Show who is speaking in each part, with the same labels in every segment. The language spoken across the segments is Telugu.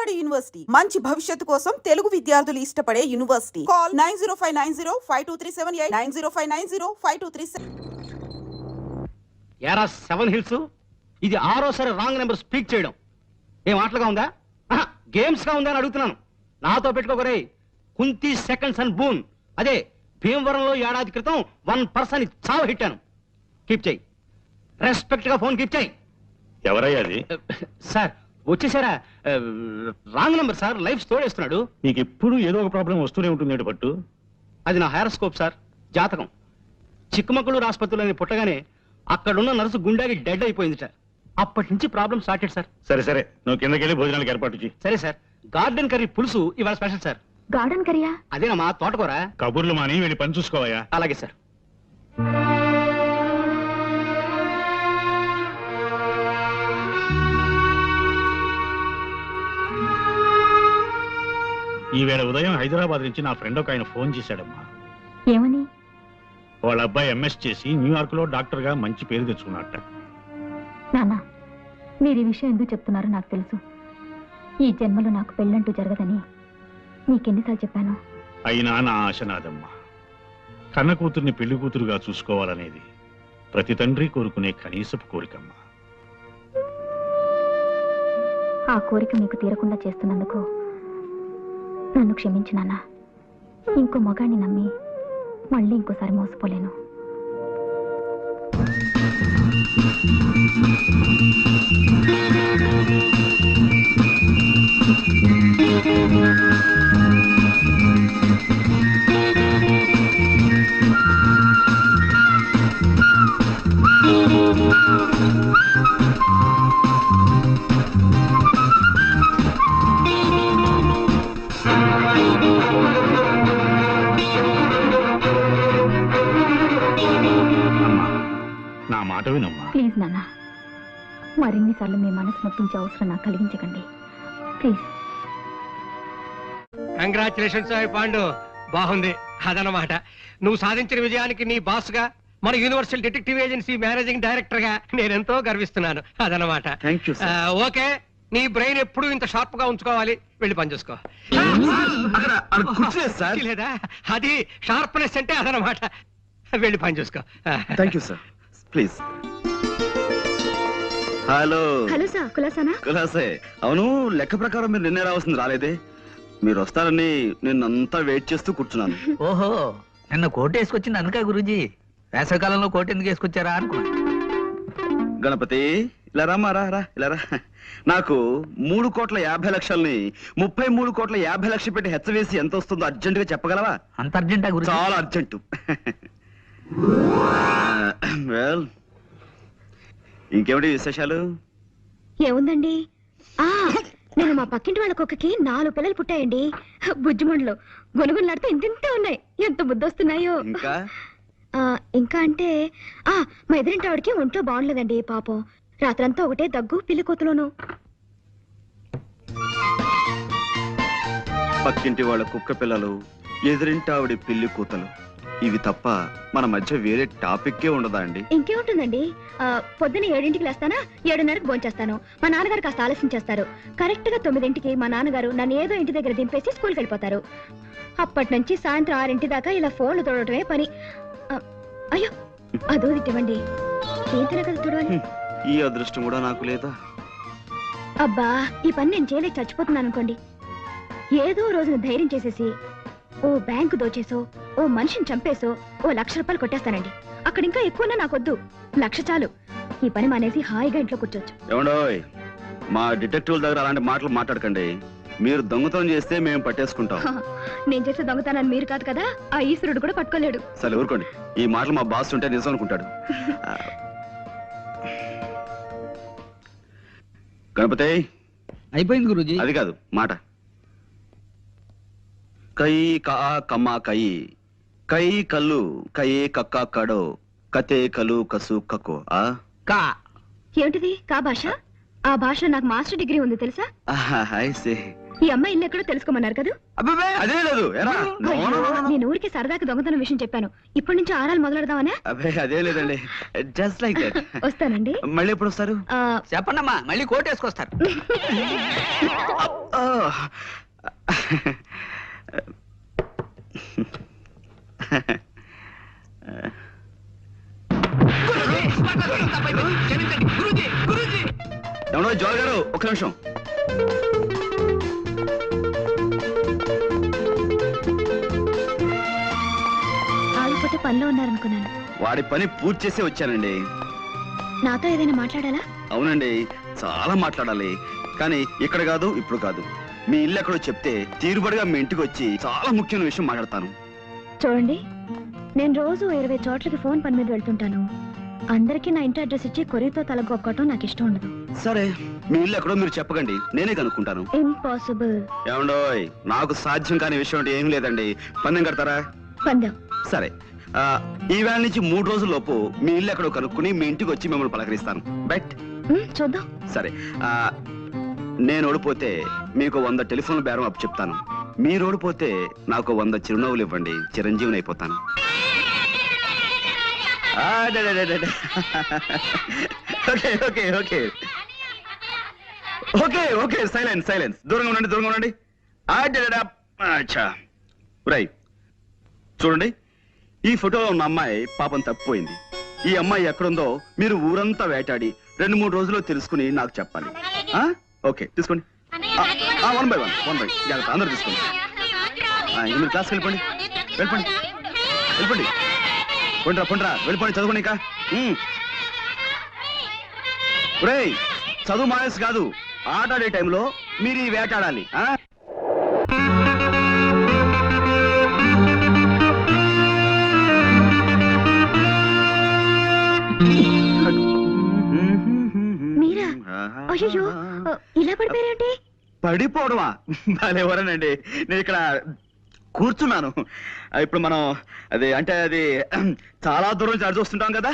Speaker 1: విజయవాడ యూనివర్సిటీ మంచి భవిష్యత్తు కోసం తెలుగు విద్యార్థులు ఇష్టపడే యూనివర్సిటీ. కాల్ 9059052378 9059052378.
Speaker 2: యారా 7 హిల్స్, ఇది ఆరోసారి రాంగ్ నెంబర్ స్పీక్ చేయడం ఏం ఆటలుగా ఉందా? గేమ్స్ గా ఉందా అని అడుగుతున్నాను. నాతో పెట్టుకోకరే. కుంతి సెకండ్స్ అండ్ బూన్, అదే భీమవరంలో ఏడాది క్రితం 1% చావ హిట్టాను. కీప్ చేయి, రెస్పెక్ట్ గా ఫోన్ కీప్ చేయి.
Speaker 3: ఎవరయ్యా అది?
Speaker 2: సార్ వచ్చేసారా? రాంగ్ నెంబర్ సార్, లైఫ్ తోడేస్తున్నాడు.
Speaker 3: నీకు ఎప్పుడు ఏదో ఒక ప్రాబ్లం వస్తూనే ఉంటుంది పట్టు.
Speaker 2: అది నా హైరోస్కోప్ సార్, జాతకం. చిక్కమగళూరు ఆసుపత్రిలోని పుట్టగానే అక్కడున్న నర్సు గుండెకి డెడ్ అయిపోయింది సార్. అప్పటి నుంచి ప్రాబ్లం స్టార్టెడ్ సార్.
Speaker 3: సరే సరే, నువ్వు కిందకి వెళ్ళి భోజనాలకు ఏర్పాటు చేయి.
Speaker 2: సరే సార్. గార్డెన్ కర్రీ పులుసు ఇవాళ స్పెషల్ సార్.
Speaker 4: గార్డెన్ కర్రీయా?
Speaker 2: అదేనమ్మా, తోటకూర.
Speaker 3: కబుర్లు మాని వెళ్ళి పని చూసుకోవయ్యా.
Speaker 2: అలాగే సార్.
Speaker 3: ఈవేళ ఉదయం హైదరాబాద్ నుంచి నా ఫ్రెండ్ ఒక ఆయన ఫోన్ చేశాడమ్మా.
Speaker 4: ఏమని?
Speaker 3: వాళ్ళ అబ్బాయి ఎంఎస్ చేసి న్యూయార్క్ లో డాక్టర్ గా మంచి పేరు తెచ్చుకున్నట్ట.
Speaker 4: నాన్న, మీరు ఈ విషయం ఎందుకు చెప్తున్నారో నాకు తెలుసు. ఈ జన్మలో నాకు పెళ్ళంటూ జరగదని నీకెన్నిసార్లు చెప్పాను.
Speaker 3: అయినా నా ఆశ నాదమ్మా. కన్న కూతుర్ని పెళ్లి కూతురుగా చూసుకోవాలనేది ప్రతి తండ్రి కోరుకునే కనీసపు కోరికమ్మా.
Speaker 4: ఆ కోరిక మీకు తీరకుండా చేస్తున్నందుకు నన్ను క్షమించు నాన్న. ఇంకో మగాన్ని నమ్మి మళ్ళీ ఇంకోసారి మోసపోలేను.
Speaker 3: నా మాట వినమ్మా.
Speaker 4: ప్లీజ్ నాన్న, మరిన్నిసార్లు మీ మనసు నొప్పించే అవసరం నాకు కలిగించకండి ప్లీజ్.
Speaker 5: కంగ్రాచులేషన్స్ పాండు, బాగుంది. అదనమాట నువ్వు సాధించిన విజయానికి నీ బాస్ గా, మన universal detective agency managing director గా నేనెంతో గర్విస్తున్నాను. అదనమాట. ఓకే, నీ బ్రెయిన్ ఎప్పుడు ఇంత షార్ప్ గా ఉంచుకోవాలి. వెళ్ళి పని చూసుకో. లేదా అది షార్ప్నెస్ అంటే అదనమాట. వెళ్ళి పని చూసుకో.
Speaker 6: Thank you sir. Please. Hello.
Speaker 4: Hello sir, కులాసానా?
Speaker 6: కులాసే. అవును, లెక్క ప్రకారం మీరు నిన్నే రావాల్సింది రాలేదే. మీరు వస్తారని నిన్నంతా వెయిట్ చేస్తూ కూర్చున్నాను.
Speaker 7: ఓహో, నిన్న కోట్ వేసుకొచ్చింది అందుకా గురూజీ? వేసవికాలంలో కోట్ ఎందుకు వేసుకొచ్చారా అనుకున్నా.
Speaker 6: గణపతి, ఇలా రామా, రా రా, ఇలా రా. నాకు 3,50,00,000ని 33,50,00,000 పెట్టి హెచ్చవేసి ఎంత వస్తుందో అర్జెంట్ గా చెప్పగలవా?
Speaker 7: అంత అర్జెంటా గురూజీ?
Speaker 6: చాలా అర్జెంటు. వెల్, ఇంకేమిటి విశేషాలు?
Speaker 4: ఏముందండి, నేను మా పక్కింటి వాళ్ళ కుక్కకి 4 పిల్లలు పుట్టాయండి. బుజ్జిమండలు గొనుగొనలాడితే ఇంతింతే ఉన్నాయి. ఎంత బుద్ధొస్తున్నాయో. ఇంకా అంటే మా ఎదురింటి ఆవిడకి ఒంట్లో బాగుండలేదండి పాపం. రాత్రంతా ఒకటే దగ్గు, పిల్లి కోతలోను.
Speaker 6: పక్కింటి వాళ్ళ కుక్క పిల్లలు, ఎదురింటి ఆవిడ పిల్లి కూతలు, ఇవి తప్ప మన మధ్య వేరే టాపిక్కే ఉండదా అండి?
Speaker 4: ఇంకేముంటుందండి, పొద్దున్న 7ంటికి లేస్తానా, 7:30కి భోంచేస్తాను. మా నాన్నగారు కాస్త ఆలస్యం చేస్తారు. కరెక్ట్ గా 9ంటికి మా నాన్నగారు నన్ను ఏదో ఇంటి దగ్గర దింపేసి స్కూల్కి వెళ్ళిపోతారు. అప్పటి నుంచి సాయంత్రం 6 దాకా ఇలా ఫోన్లు తోడటమే పని. అయ్యో, అదో తిట్టవండి. ఏంటనే కదా చూడాలి.
Speaker 6: ఈ అదృష్టం కూడా నాకు లేదా?
Speaker 4: అబ్బా, ఈ పని నేను చేయలేక చచ్చిపోతున్నాను అనుకోండి. ఏదో రోజున ధైర్యం చేసేసి ఓ బ్యాంకు దోచేసో, ఓ మనిషిని చంపేసో ఓ 1,00,000 రూపాయలు కొట్టేస్తానండి. అక్కడ ఇంకా ఎక్కువన్నా నాకొద్దు, 1,00,000 చాలు. ఈ పని మానేసి హాయిగా ఇంట్లో కూర్చోవచ్చు.
Speaker 6: ఏమండోయ్, మా డిటెక్టివ్ దగ్గర అలాంటి మాటలు మాట్లాడకండి. మీరు దొంగతనం చేస్తే మేము పట్టేసుకుంటాం.
Speaker 4: నేను చేసే దొంగతనాన్ని మీరు కాదు కదా, ఆ ఈశ్వరుడు కూడా పట్టుకోలేడు.
Speaker 6: సరే ఊరుకోండి. ఈ మాటలు మా బాస్ ఉంటే నిజం అనుకుంటాడు. గణపతి,
Speaker 7: అయిపోయింది గురూజీ.
Speaker 6: అది కాదు మాట. కై కా కమ్మ కై, కై కల్లు కై కక్క కడో, కతే కలు కసు కక్కో.
Speaker 7: కా
Speaker 4: ఏమిటిది కా భాష? ఆ భాషలో నాకు మాస్టర్ డిగ్రీ ఉంది తెలుసా? ఈ అమ్మాయి ఇల్లు ఎక్కడో తెలుసుకోమన్నారు కదా?
Speaker 6: అదే లేదు.
Speaker 4: నేను ఊరికి సరదాకి దొంగతనం విషయం చెప్పాను. ఇప్పటి నుంచి ఆరాలు మొదలెడదామనే?
Speaker 6: అదే లేదండి, జస్ట్ లైక్ దట్.
Speaker 4: వస్తానండి.
Speaker 6: మళ్ళీ ఎప్పుడు వస్తారు?
Speaker 7: చెప్పండమ్మా, మళ్ళీ కోట్ వేసుకొస్తారు.
Speaker 6: ఎవడో జోల్ గారు ఒక్క నిమిషం.
Speaker 4: ఆగిపోతే పనిలో ఉన్నారనుకున్నాను.
Speaker 6: వాడి పని పూర్తి చేసి వచ్చానండి.
Speaker 4: నాతో ఏదైనా మాట్లాడాలా?
Speaker 6: అవునండి, చాలా మాట్లాడాలి. కానీ ఇక్కడ కాదు, ఇప్పుడు కాదు. మీ ఇల్లు ఎక్కడో చెప్తే తీరుబడిగా మీ ఇంటికి వచ్చి చాలా ముఖ్యమైన విషయం మాట్లాడతాను.
Speaker 4: చూడండి, నేను రోజు 20 చోట్లకి ఫోన్ పని మీద వెళ్తుంటాను. అందరికీ నా ఇంటి అడ్రస్ ఇచ్చి కొరియర్తో తలగొక్కటం నాకు ఇష్టం ఉండదు.
Speaker 6: సరే, మీ ఇల్లు ఎక్కడో మీరు చెప్పకండి, నేనే కనుక్కుంటాను.
Speaker 4: ఇంపాసిబుల్.
Speaker 6: ఏమండోయ్, నాకు సాధ్యం కాని విషయం అంటే ఏం లేదండి. పందెం కడతారా?
Speaker 4: పందెం.
Speaker 6: సరే, ఈ వేళ నుంచి 3 రోజుల లోపు మీ ఇల్లు ఎక్కడో కనుక్కుని మీ ఇంటికి వచ్చి మిమ్మల్ని పలకరిస్తాను. బెట్?
Speaker 4: చూద్దాం.
Speaker 6: సరే, నేను ఓడిపోతే మీకు 100 టెలిఫోన్ బేరం అప్పు చెప్తాను. మీరు ఓడిపోతే నాకు 100 చిరునవ్వులు ఇవ్వండి, చిరంజీవిని అయిపోతాను. Okay okay okay okay okay silence silence. దూరంగా ఉండండి, దూరంగా ఉండండి. రై, చూడండి, ఈ ఫోటోలో ఉన్న అమ్మాయి పాపం తప్పిపోయింది. ఈ అమ్మాయి ఎక్కడుందో మీరు ఊరంతా వేటాడి 2-3 రోజుల్లో తెలుసుకుని నాకు చెప్పాలి. ఓకే, తీసుకోండి. 1 by 1 జాగ్రత్త, అందరూ తీసుకోండి. మీరు క్లాస్కి వెళ్ళిపోండి, వెళ్ళిపోండి, వెళ్ళిపోండి. పొండ్రా వెళ్ళిపోండి, చదువుకోండి. ఇంకా రేయ్, చదువు మానేసి కాదు, ఆటాడే టైంలో మీరు ఈ వేటాడాలి.
Speaker 4: మీరా? అయ్యో, ఇలా పడిపోయారేంటి?
Speaker 6: పడిపోవడమా? ఎవరనండి, నేను ఇక్కడ కూర్చున్నాను. ఇప్పుడు మనం అది అంటే అది చాలా దూరం నుంచి అడిచి వస్తుంటాం కదా.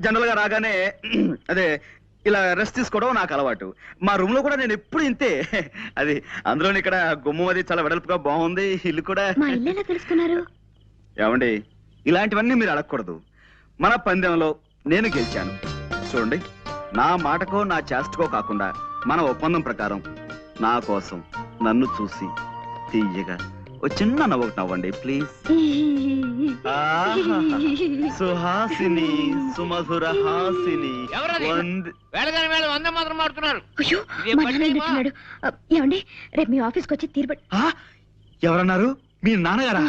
Speaker 6: జనరల్ గా రాగానే అదే ఇలా రెస్ట్ తీసుకోవడం నాకు అలవాటు. మా రూమ్ లో కూడా నేను ఎప్పుడు ఇంతే. అది అందులో ఇక్కడ గుమ్మం అది చాలా వెడల్పుగా బాగుంది. ఇల్లు కూడా.
Speaker 4: మా ఇల్లు ఎలా తెలుసుకున్నారు?
Speaker 6: ఏమండి, ఇలాంటివన్నీ మీరు అడగకూడదు. మన పందెంలో నేను గెలిచాను. చూడండి, నా మాటకో నా చేష్టకో కాకుండా మన ఒప్పందం ప్రకారం నా కోసం నన్ను చూసి తీయగా ఓ చిన్న నవ్వు నవ్వండి ప్లీజ్. సుహాసిని, సుమధుర హాసిని.
Speaker 4: అయ్యో, మా నాన్న వింటున్నాడు. ఏమండి, రేపు మీ ఆఫీస్కి వచ్చి తీరుబడి.
Speaker 6: ఎవరన్నారు? మీ నాన్నగారా?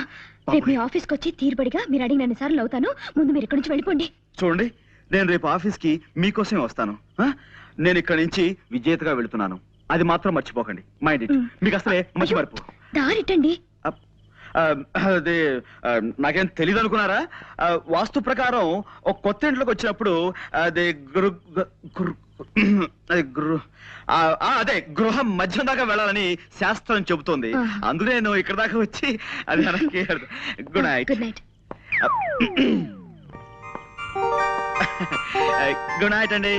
Speaker 4: రేపు మీ ఆఫీస్కి వచ్చి తీరుబడిగా మీరు అడిగిన సార్లు అవుతాను. ముందు మీరు ఇక్కడి నుంచి వెళ్ళిపోండి.
Speaker 6: చూడండి, నేను రేపు ఆఫీస్కి మీకోసమే వస్తాను. నేను ఇక్కడి నుంచి విజేతగా వెళుతున్నాను. అది మాత్రం మర్చిపోకండి. Mind it. మీకు అసలే మంచి మర్పు.
Speaker 4: దారిటండి.
Speaker 6: అదే నాకేం తెలియదు అనుకున్నారా? వాస్తు ప్రకారం ఒక కొత్త ఇంట్లోకి వచ్చినప్పుడు అదే అదే గృహం మధ్యం దాకా వెళ్ళాలని శాస్త్రం చెబుతోంది. అందుకే నేను ఇక్కడ దాకా వచ్చి అది good night.
Speaker 4: Good night.
Speaker 6: Good night అండి.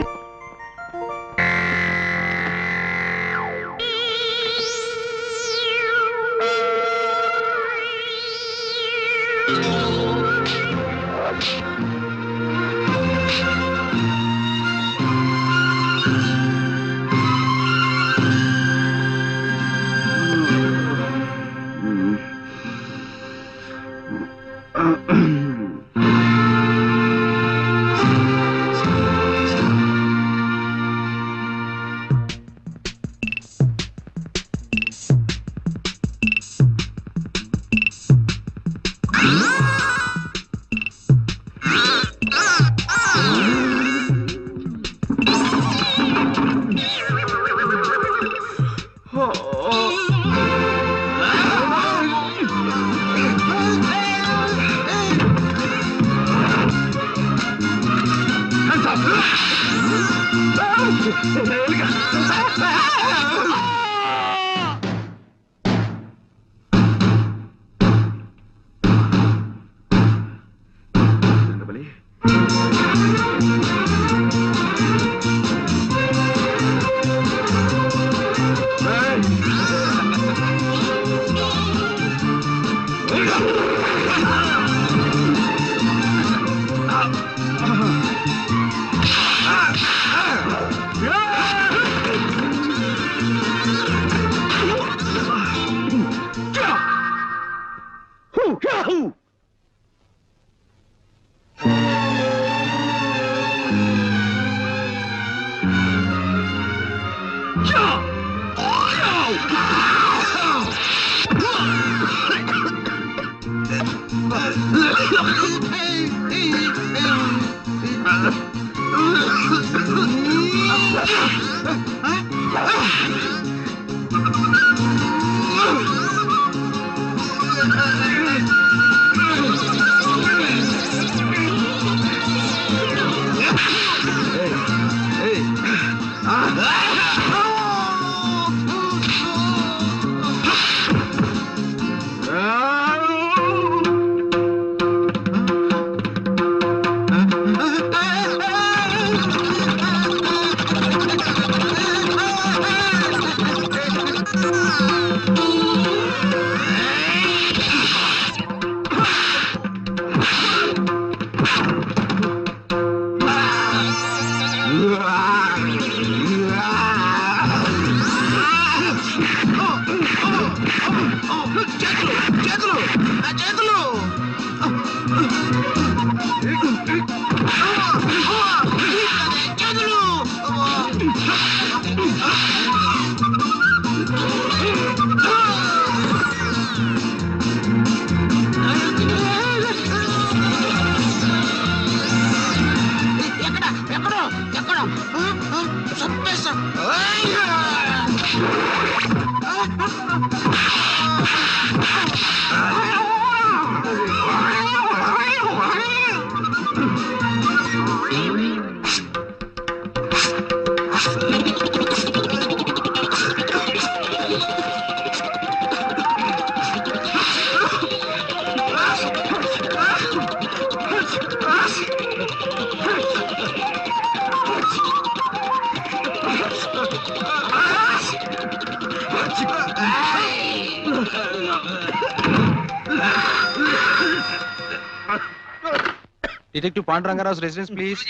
Speaker 8: Detective Panduranga Rao residence please.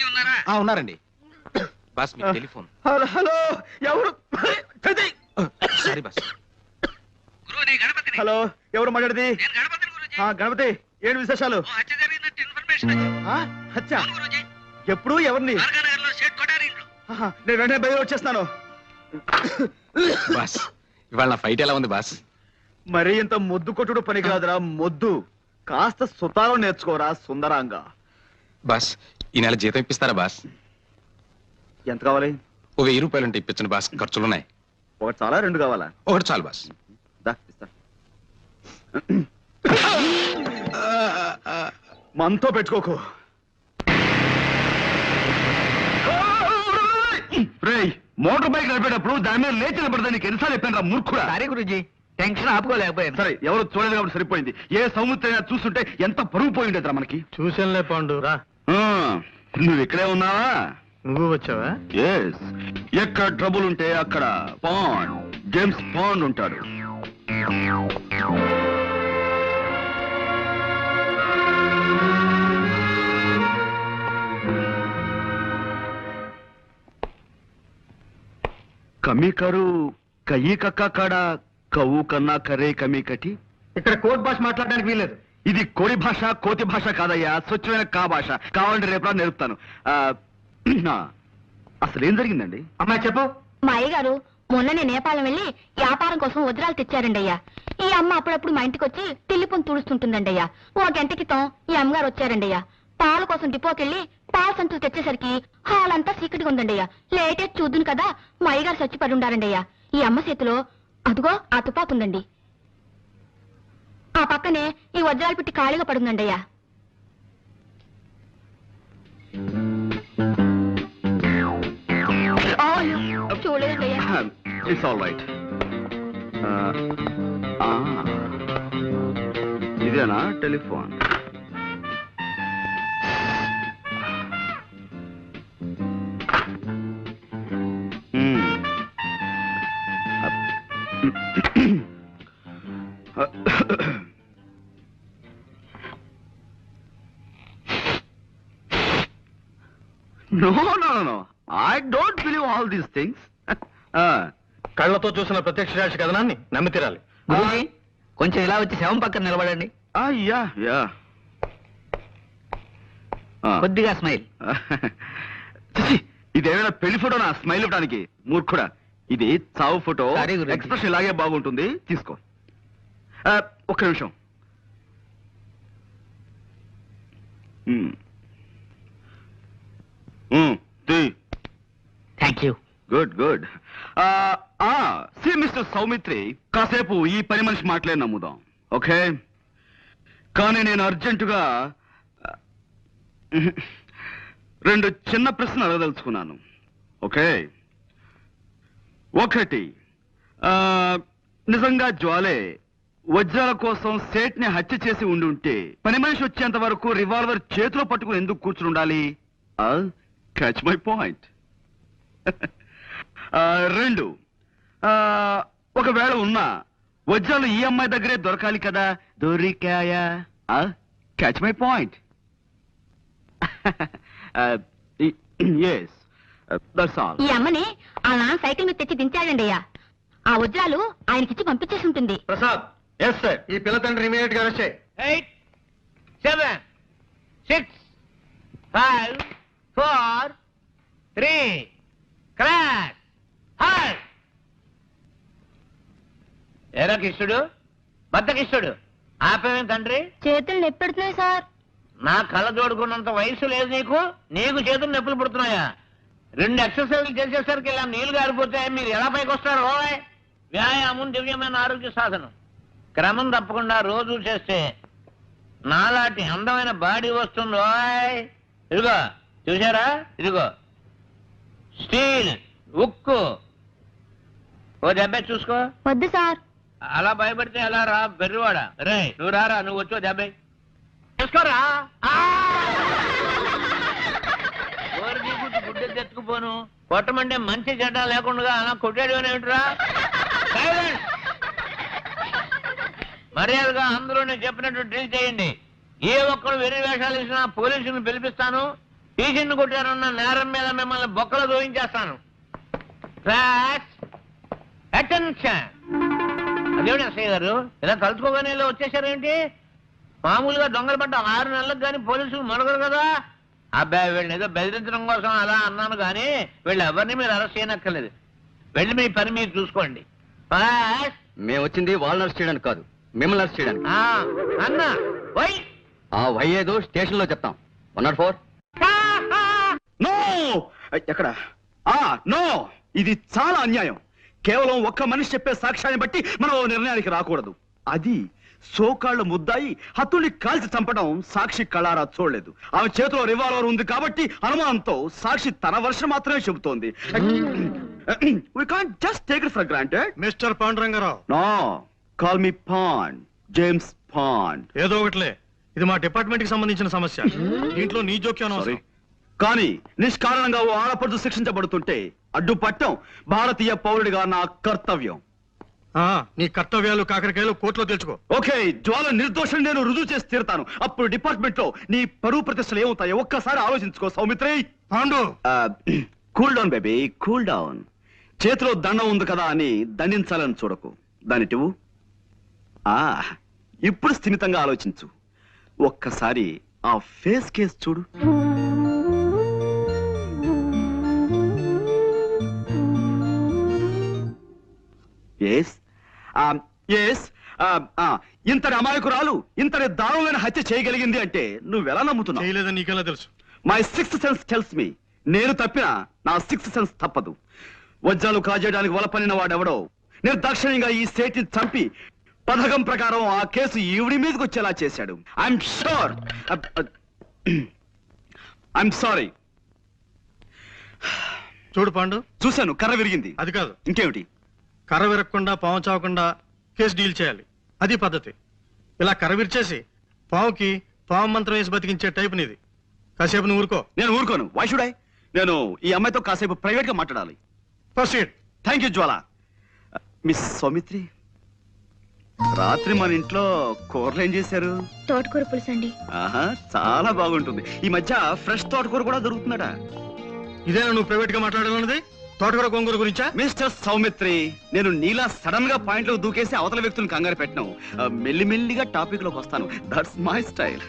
Speaker 8: ఉన్నారండి బాస్, మీ టెలిఫోన్.
Speaker 6: హలో ఎవరు?
Speaker 8: Sorry boss.
Speaker 6: హలో ఎవరు మాట్లాడేది? గణపతి, ఏంటి విశేషాలు? హత్య ఎప్పుడు? ఎవరిని? నేను వెంటనే బయలు వచ్చేస్తాను.
Speaker 8: బాస్ ఇవాళ నా ఫైట్ ఎలా ఉంది బాస్?
Speaker 6: మరి ఇంత మొద్దు కొట్టుడు పనికిరాదురా మొద్దు. కాస్త సుతారం నేర్చుకోరా సుందరాంగా.
Speaker 8: బాస్ ఈ నెల జీతం ఇప్పిస్తారా బాస్?
Speaker 6: ఎంత కావాలి?
Speaker 8: ఓ 1000 రూపాయలు ఉంటే ఇప్పించండి బాస్, ఖర్చులున్నాయి.
Speaker 6: ఒకటి చాలా, రెండు కావాలా?
Speaker 8: ఒకటి చాలు బాస్.
Speaker 6: దా, ఇస్తా. మనతో పెట్టుకోకు. రేయ్, మోటార్ బైక్ నడిపేటప్పుడు దాని మీద లేచి నిలబడదా నీకు ఎన్నిసార్లు చెప్పాను రా మూర్ఖుడా?
Speaker 7: సారీ గురూజీ, టెన్షన్ ఆపుకోలేకపోయాను.
Speaker 6: సరే, ఎవరు చూడలేదు కాబట్టి సరిపోయింది. ఏ సముద్రం చూస్తుంటే ఎంత పరుగు పోయి ఉండేదిరా మనకి.
Speaker 2: చూసానులే పాండు రా.
Speaker 6: నువ్వు ఇక్కడే ఉన్నావా?
Speaker 2: నువ్వు వచ్చావా?
Speaker 6: ఎస్. ఎక్కడ ట్రబుల్ ఉంటే అక్కడ పాండ్, జేమ్స్ పాండ్ ఉంటాడు. కమి కరు కయ్యి కక్క కాడ కవ్వు కన్నా కర్రే కమి కటి.
Speaker 2: ఇక్కడ కోర్ట్ భాష మాట్లాడడానికి వీలేదు.
Speaker 6: ఇది కోడి భాష, కోతి భాష కాదయ్యా, స్వచ్ఛమైన కా భాష. కావాలంటే రేపు నేర్పుతాను. అసలు ఏం జరిగిందండి?
Speaker 2: అమ్మాయి చెప్పు.
Speaker 4: మా అయ్యగారు మొన్ననే నేపాళం వెళ్ళి వ్యాపారం కోసం వజ్రాలు తెచ్చారండి అయ్యా. ఈ అమ్మ అప్పుడప్పుడు మా ఇంటికి వచ్చి తిల్లిపొని తుడుస్తుంటుందండి అయ్యా. ఓ గంట క్రితం ఈ అమ్మగారు వచ్చారండి అయ్యా. పాల కోసం డిపోకెళ్ళి పాల సంచులు తెచ్చేసరికి హాల్ అంతా చీకటిగా ఉందండి అయ్యా. లేటెస్ట్ చూద్దును కదా మా అయ్యగారు చచ్చిపడి ఉండారండి అయ్యా. ఈ అమ్మ చేతిలో అదుగో ఆ తుపాకు ఉందండి. ఆ పక్కనే ఈ వజ్రాలు పెట్టి ఖాళీగా పడుందండి అయ్యా. చూడలేదండి అయ్యా.
Speaker 6: It's all right. ఇదేనా telephone? No, no, no, no. I don't believe all these things.
Speaker 2: కళ్ళతో చూసిన ప్రత్యక్ష సాక్షి కథనాన్ని నమ్మి తీరాలి.
Speaker 7: గురూజీ, కొంచెం ఇలా వచ్చి శవం పక్కన నిలబడండి.
Speaker 6: Yeah yeah.
Speaker 7: కొద్దిగా స్మైల్.
Speaker 6: ఇదేమైనా పెళ్లి ఫోటోనా స్మైల్ ఇవ్వడానికి? మూర్ఖుడా, ఇది చావు ఫోటో.
Speaker 7: Sorry, గురూజీ.
Speaker 6: ఎక్స్ప్రెషన్ ఇలాగే బాగుంటుంది, తీసుకో. ఒక్క నిమిషం.
Speaker 7: Thank you.
Speaker 6: Good good. See mister Saumitri, కాసేపు ఈ పని మనిషి మాటలే నమ్ముదాం, ఓకే? కానీ నేను అర్జెంటుగా రెండు చిన్న ప్రశ్నలు అడగదలుచుకున్నాను, ఓకే? ఒకటి, నిజంగా జ్వాలే వజ్రాల కోసం సేట్ని హత్య చేసి ఉండి ఉంటే పని మనిషి వచ్చేంత వరకు రివాల్వర్ చేతిలో పట్టుకుని ఎందుకు కూర్చుని ఉండాలి? Catch my point. రెండు, ఒకవేళ ఉన్నా వజ్రాలు ఈ అమ్మాయి దగ్గరే దొరకాలి కదా. దొరికాయా? Catch my point. Yes, that's all.
Speaker 4: ఈ అమ్మని ఆ నాన్న సైకిల్ మీద తెచ్చి దించాడండి అయ్యా. ఆ వజ్రాలు ఆయనకిచ్చి పంపించేసి ఉంటుంది.
Speaker 2: ప్రసాద్, ఎస్ సార్, ఈ పిల్ల తండ్రి ఇమీడియట్ గా అరెస్ట్ చేయి.
Speaker 5: 8, 7, 6, 5, 4, 3, క్రాష్. హాయ్ ఎరా కిష్టుడు, బద్ద కిష్టుడు, ఆపేమేం తండ్రి?
Speaker 4: చేతులు నొప్పెడుతున్నాయి సార్.
Speaker 5: నా కళ్ళ జోడుకున్నంత వయసు లేదు నీకు. నీకు చేతులు నొప్పులు పుడుతున్నాయా? 2 ఎక్సర్సైజ్లు చేసేసరికి ఇలా నీళ్లు గారిపోతాయి. మీరు ఎలా పైకి వస్తారు? రోయ్, వ్యాయామం దివ్యమైన ఆరోగ్య సాధనం. క్రమం తప్పకుండా రోజు చేస్తే నాలాంటి అందమైన బాడీ వస్తుంది. రోయ్, ఇదిగో చూసారా, ఇదిగో స్టీల్, ఉక్కు. ఓ దెబ్బ చూసుకో.
Speaker 4: వద్దు సార్.
Speaker 5: అలా భయపడితే ఎలా రా బెర్రివాడా? రే నువ్వు రారా, నువ్వు వచ్చో దెబ్బ చూసుకోరా. గుడ్డ తెచ్చుకుపోను. కొట్టమంటే మంచి చెడ్డ లేకుండా అలా కొట్టాడు ఏమిట్రా? మర్యాదగా అందరూ నేను చెప్పినట్టు డ్రిల్ చేయండి. ఏ ఒక్కరు వెర్రి వేషాలు ఇచ్చినా పోలీసులను పిలిపిస్తాను. టీచర్ని కొట్టారన్న నేరం మీద మిమ్మల్ని బొక్కలు దోయించేస్తాను. అటెన్షన్. అదేమిటి అసయ్య గారు, ఇలా కలుసుకోగానే ఇలా వచ్చేసారేంటి? మామూలుగా దొంగలు పడ్డ 6 నెలలకు కానీ పోలీసులు మొదలగరు కదా. అబ్బాయి వీళ్ళని ఏదో బెదిరించడం కోసం అలా అన్నాను కానీ వీళ్ళు ఎవరిని మీరు అరెస్ట్ చేయనక్కర్లేదు. వెళ్ళి మీ పని మీరు చూసుకోండి.
Speaker 6: మేము వచ్చింది వాళ్ళని అరెస్ట్ చేయడానికి కాదు, మిమ్మల్ని అరెస్ట్ చేయడానికి.
Speaker 5: అన్న వై
Speaker 6: ఆ వై ఏదో స్టేషన్ లో చెప్తాం. 104. నో, ఎక్కడ? నో, ఇది చాలా అన్యాయం. కేవలం ఒక్క మనిషి చెప్పే సాక్ష్యాన్ని బట్టి మనం ఓ నిర్ణయానికి రాకూడదు. అది సోకాళ్ల ముద్దాయి హత్తుల్ని కాల్చి చంపడం సాక్షి కళారా చూడలేదు. ఆమె చేతిలో రివాల్వర్ ఉంది కాబట్టి అనుమానంతో సాక్షి తన వర్షం మాత్రమే చెబుతోంది. We can't just take it for granted.
Speaker 2: Mister Panduranga Rao,
Speaker 6: No, call me Pond, James Pond.
Speaker 2: ఏదో ఒకటిలే, ఇది మా డిపార్ట్మెంట్ కి సంబంధించిన సమస్య. దీంట్లో నీ జోక్యం
Speaker 6: Sorry.
Speaker 2: అవసరం.
Speaker 6: కానీ నిష్కారణంగా ఓ ఆడపడుచు శిక్షించబడుతుంటే అడ్డుపట్టం భారతీయ పౌరుడిగా నా కర్తవ్యం.
Speaker 2: నీ కర్తవ్యాలు కాకరకాయలు కోర్టులో తెలుసుకో.
Speaker 6: ఓకే, జ్వాల నిర్దోషం నేను రుజువు చేసి తీరుతాను. అప్పుడు డిపార్ట్మెంట్ లో నీ పరువు ప్రతిష్టలు ఏమవుతాయో ఒక్కసారి ఆలోచించుకో Saumitri.
Speaker 2: Pandu,
Speaker 6: cool down baby, cool down. చేతిలో దండం ఉంది కదా అని దండించాలని చూడకు. దానిటివు. ఇప్పుడు స్థిమితంగా ఆలోచించు. ఒక్కసారి ఆ ఫేస్ కేస్ చూడు. ఎస్ ఎస్, ఇంతటి అమాయకురాలు ఇంతటి దారుణమైన హత్య చేయగలిగింది అంటే నువ్వెలా నమ్ముతున్నావు?
Speaker 2: చేయలేదని నీకెలా తెలుసు?
Speaker 6: My sixth sense tells me. నేను తప్పినా నా సిక్స్త్ సెన్స్ తప్పదు. వజ్రాలు కాజేయడానికి వలపనిన వాడెవడో నిర్దాక్షిణ్యంగా ఈ సేటిని చంపి పథకం ప్రకారం ఆ కేసు ఈవిడి మీదకి వచ్చేలా చేశాడు. I'm sure. I'm sorry.
Speaker 2: చూడు పాండు,
Speaker 6: చూశాను, కర్ర విరిగింది.
Speaker 2: అది కాదు,
Speaker 6: ఇంకేమిటి?
Speaker 2: కర్ర విరగకుండా పాము చావకుండా కేసు డీల్ చేయాలి. అది పద్ధతి. ఇలా కర్ర విరిచేసి పావుకి పాము మంత్రం వేసి బతికించే టైప్ నీది. కాసేపు నువ్వు ఊరుకో.
Speaker 6: నేను ఊరుకోను. Why should I? నేను ఈ అమ్మాయితో కాసేపు ప్రైవేట్ గా మాట్లాడాలి.
Speaker 2: Proceed.
Speaker 6: Thank you Jwala. Miss Saumitri, రాత్రి మన ఇంట్లో కూరలు ఏం చేశారు?
Speaker 4: తోటకూర పులుసు అండి.
Speaker 6: ఆహా, చాలా బాగుంటుంది. ఈ మధ్య ఫ్రెష్ తోటకూర కూడా దొరుకుతుందట.
Speaker 2: ఇదేనా నువ్వు ప్రైవేట్ గా మాట్లాడాలన్నది? తోటకూర గొంగూర గురించా?
Speaker 6: మిస్టర్ సౌమిత్రి, నేను నీలా సడన్ గా పాయింట్ లో దూకేసి అవతల వ్యక్తులను కంగారు పెట్టను. మెల్లిమెల్లిగా టాపిక్ లోకి వస్తాను. That's my style.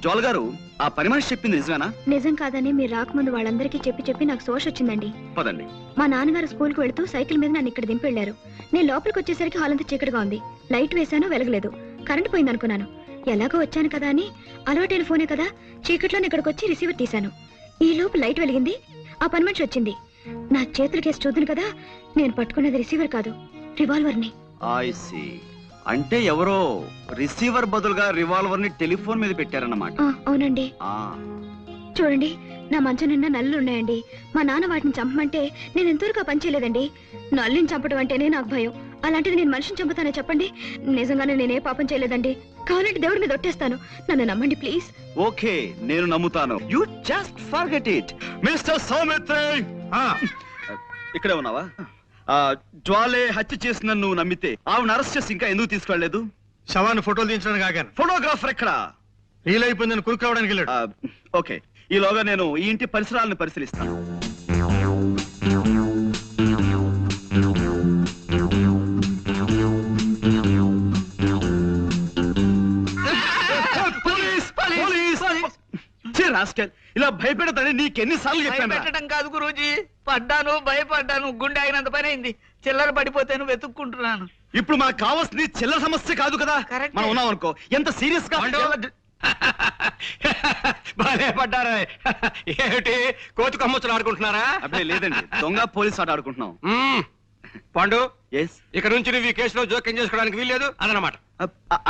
Speaker 6: జోల్ గారు, ఆ పని మనిషి చెప్పింది నిజమేనా?
Speaker 4: నిజం కాదని మీరు రాకముందు వాళ్ళందరికీ చెప్పి నాకు సోష్ వచ్చిందండి.
Speaker 6: పదండి.
Speaker 4: మా నాన్నగారు స్కూల్కి వెళ్తూ సైకిల్ మీద నన్ను ఇక్కడ దింపి వెళ్ళారు. నేను లోపలికి వచ్చేసరికి హాల్ అంతా చీకటిగా ఉంది. లైట్ వేశాను, వెలగలేదు. కరెంట్ పోయిందనుకున్నాను. ఎలాగో వచ్చాను కదా అని అలవాటైన ఫోనే కదా, చీకట్లోనే ఇక్కడికి వచ్చి రిసీవర్ తీశాను. ఈ లోపు లైట్ వెలిగింది. ఆ పని మనిషి వచ్చింది. నా చేతుల కేసు చూద్దును కదా, నేను పట్టుకున్నది రిసీవర్ కాదు, రివాల్వర్ ని.
Speaker 6: I see. అంటే ఎవరో రిసీవర్ బదులుగా రివాల్వర్ ని టెలిఫోన్ మీద పెట్టారన్నమాట.
Speaker 4: అవునండి. చూడండి, నా మంచం నిండా నల్లులు ఉన్నాయండి. మా నాన్న వాటిని చంపమంటే నేను ఎంతవరకు ఆ పని చేయలేదండి. నల్లుని చంపడం అంటేనే నాకు భయం. అలాంటిది నేను మనిషిని చంపుతానే చెప్పండి? నిజంగానే నేనే పాపం చేయలేదండి. కావాలంటే దేవుడి మీద ఒట్టేస్తాను. నన్ను నమ్మండి ప్లీజ్.
Speaker 6: ఓకే, నేను నమ్ముతాను. You just forget it. Mister Saumitri, ఇక్కడే ఉన్నావా? జ్వాలే హత్య చేసిన నువ్వు నమ్మితే ఆవిడ అరెస్ట్ చేసి ఇంకా ఎందుకు తీసుకెళ్లలేదు?
Speaker 2: శవాన్ని ఫోటోలు తీయించడానికి ఆగాను.
Speaker 6: ఫోటోగ్రాఫర్ ఎక్కడ?
Speaker 2: రీల్ అయిపోయిందని కురుకు రావడానికి వెళ్ళాడు.
Speaker 6: ఓకే, ఈలోగా నేను ఈ ఇంటి పరిసరాలను పరిశీలిస్తాను. పోలీస్! పోలీస్! ఛీ, రాస్కెల్, ఇలా భయపెడతానని నీకెన్నిసార్లు చెప్పాను?
Speaker 7: పెట్టడం కాదు గురూజీ, పడ్డాను, భయపడ్డాను, గుండె ఆగినంత పని అయింది. చిల్లర పడిపోతేను వెతుక్కుంటున్నాను.
Speaker 6: ఇప్పుడు మనకు కావాల్సింది చిల్లర సమస్య కాదు కదా.
Speaker 7: కరెక్టే.
Speaker 6: మనం ఉన్నాం అనుకో, ఎంత సీరియస్ గా
Speaker 5: బాగా పడ్డారా? ఏమిటి కోతి కమ్మొచ్చులు ఆడుకుంటున్నారా?
Speaker 6: అబ్బే లేదండి, దొంగ పోలీస్ ఆట ఆడుకుంటున్నాం.
Speaker 5: పాండు,
Speaker 6: ఎస్.
Speaker 5: ఇక నుంచి నువ్వు ఈ కేసులో జోక్యం చేసుకోవడానికి వీల్లేదు అదనమాట.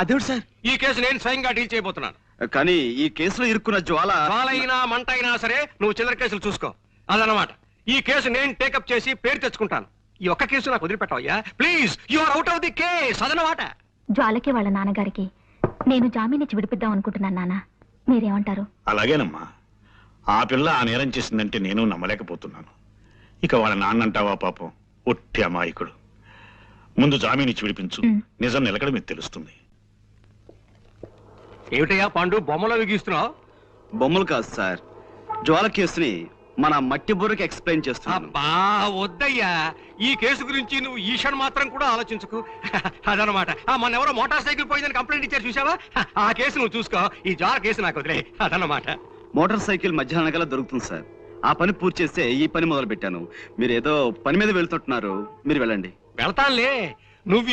Speaker 6: అదేవిడు సార్,
Speaker 5: ఈ కేసు నేను స్వయంగా డీల్ చేయబోతున్నాను.
Speaker 6: కానీ ఈ కేసులో ఇరుక్కున్న జ్వాల
Speaker 5: వాళ్ళైనా మంట అయినా సరే నువ్వు చిల్లర కేసులు చూసుకో అదనమాట. ఈ కేసు నేను టేకప్ చేసి పేరు తెచ్చుకుంటాను. ఈ ఒక్క కేసు నాకు వదిలిపెట్టవయ్యా please. You are out of the case అదనమాట.
Speaker 4: జ్వాలకి వాళ్ళ నాన్నగారికి నేను జామీన్ ఇచ్చి విడిపిద్దాం అనుకుంటున్నాను నాన్న, మీరేమంటారు?
Speaker 3: అలాగేనమ్మా. ఆ పిల్ల ఆ నేరం చేసిందంటే నేను నమ్మలేకపోతున్నాను. ఇక వాళ్ళ నాన్నంటావా పాపం, ఒట్టి అమాయకుడు. ముందు జామీన్ ఇచ్చి విడిపించు, నిజం నిలకడ మీకు తెలుస్తుంది.
Speaker 5: ఏమిటయ్యా పాండు బొమ్మలు గీస్తున్నావు?
Speaker 6: బొమ్మలు కాదు సార్, జ్వాల కేసుని మన మట్టి బుర్రకి ఎక్స్ప్లెయిన్ చేస్తున్నాను.
Speaker 5: అబ్బా వద్దయ్యా, ఈ కేసు గురించి నువ్వు ఈషన్ మాత్రం కూడా ఆలోచించుకు అదనమాట. మన ఎవరో మోటార్ సైకిల్ పోయిందని కంప్లైంట్ ఇచ్చారు చూసావా, ఆ కేసు నువ్వు చూసుకో. ఈ జార్ కేసు నాకు వదిలే అదనమాట.
Speaker 6: మోటార్ సైకిల్ మధ్యాహ్నం కల్లా దొరుకుతుంది సార్. ఆ పని పూర్తి చేస్తే ఈ పని మొదలు పెట్టాను. మీరు ఏదో పని మీద వెళ్తుంటున్నారు, మీరు వెళ్ళండి.
Speaker 5: వెళ్తానులే. నువ్వు ఈ